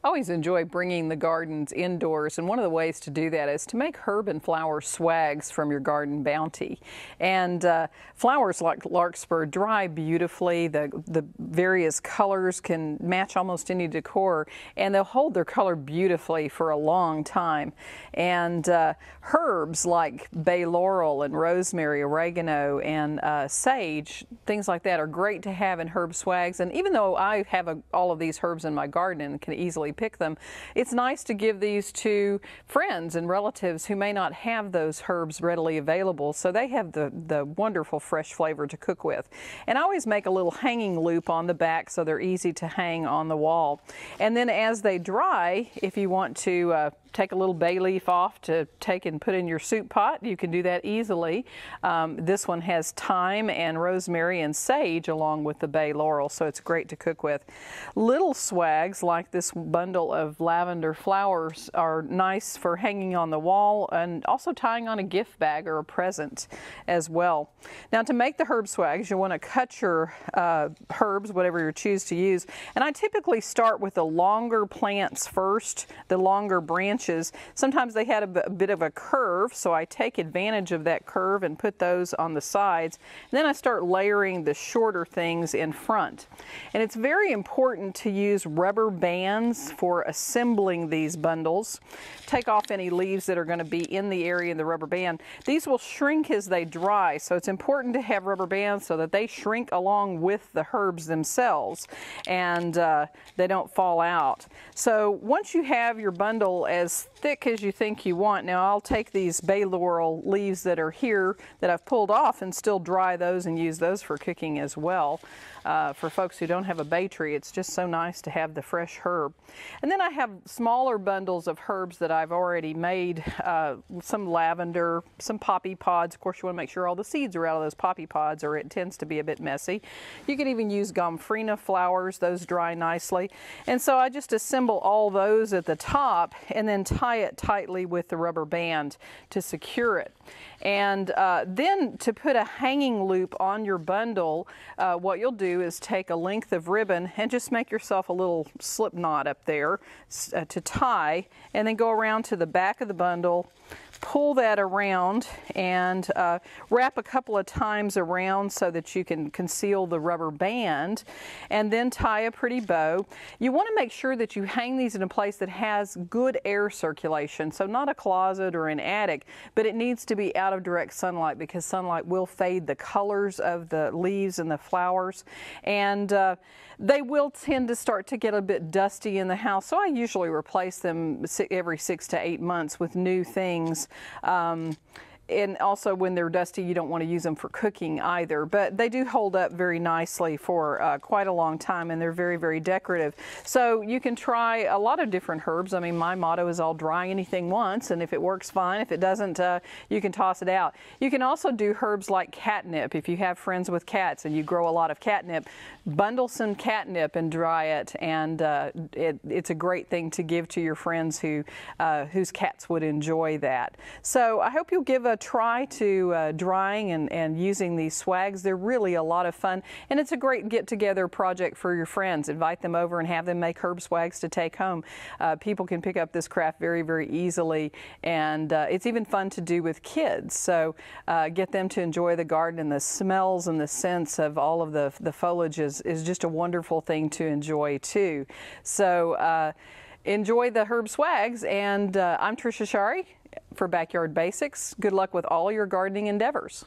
I always enjoy bringing the gardens indoors, and one of the ways to do that is to make herb and flower swags from your garden bounty. And flowers like larkspur dry beautifully. The various colors can match almost any decor, and they'll hold their color beautifully for a long time. And herbs like bay laurel and rosemary, oregano, and sage, things like that are great to have in herb swags. And even though I have all of these herbs in my garden and can easily pick them, it's nice to give these to friends and relatives who may not have those herbs readily available, so they have the wonderful fresh flavor to cook with. And I always make a little hanging loop on the back so they're easy to hang on the wall. And then as they dry, if you want to take a little bay leaf off to take and put in your soup pot, you can do that easily. This one has thyme and rosemary and sage along with the bay laurel, so it's great to cook with. Little swags like this bundle of lavender flowers are nice for hanging on the wall and also tying on a gift bag or a present as well. Now, to make the herb swags, you want to cut your herbs, whatever you choose to use, and I typically start with the longer plants first, the longer branches. Sometimes they had a bit of a curve, so I take advantage of that curve and put those on the sides. And then I start layering the shorter things in front. And it's very important to use rubber bands for assembling these bundles. Take off any leaves that are going to be in the area in the rubber band. These will shrink as they dry, so it's important to have rubber bands so that they shrink along with the herbs themselves and they don't fall out. So once you have your bundle as thick as you think you want, now I'll take these bay laurel leaves that are here that I've pulled off and still dry those and use those for cooking as well. For folks who don't have a bay tree, it's just so nice to have the fresh herb. And then I have smaller bundles of herbs that I've already made, some lavender, some poppy pods. Of course, you want to make sure all the seeds are out of those poppy pods or it tends to be a bit messy. You can even use gomphrena flowers, those dry nicely. And so I just assemble all those at the top and then tie it tightly with the rubber band to secure it. And then to put a hanging loop on your bundle, what you'll do is take a length of ribbon and just make yourself a little slip knot up there to tie, and then go around to the back of the bundle, pull that around, and wrap a couple of times around so that you can conceal the rubber band, and then tie a pretty bow. You want to make sure that you hang these in a place that has good air circulation, so not a closet or an attic, but it needs to be out of direct sunlight because sunlight will fade the colors of the leaves and the flowers, and they will tend to start to get a bit dusty in the house, so I usually replace them every 6 to 8 months with new things. And also when they're dusty, you don't want to use them for cooking either, but they do hold up very nicely for quite a long time, and they're very, very decorative. So you can try a lot of different herbs. I mean, my motto is I'll dry anything once, and if it works, fine. If it doesn't, you can toss it out. You can also do herbs like catnip. If you have friends with cats and you grow a lot of catnip, bundle some catnip and dry it, and it's a great thing to give to your friends whose cats would enjoy that. So I hope you'll give a try to drying and using these swags. They're really a lot of fun, and it's a great get-together project for your friends. Invite them over and have them make herb swags to take home. People can pick up this craft very, very easily, and it's even fun to do with kids. So get them to enjoy the garden, and the smells and the scents of all of the foliage is just a wonderful thing to enjoy too. So enjoy the herb swags, and I'm Trisha Shirey for Backyard Basics. Good luck with all your gardening endeavors.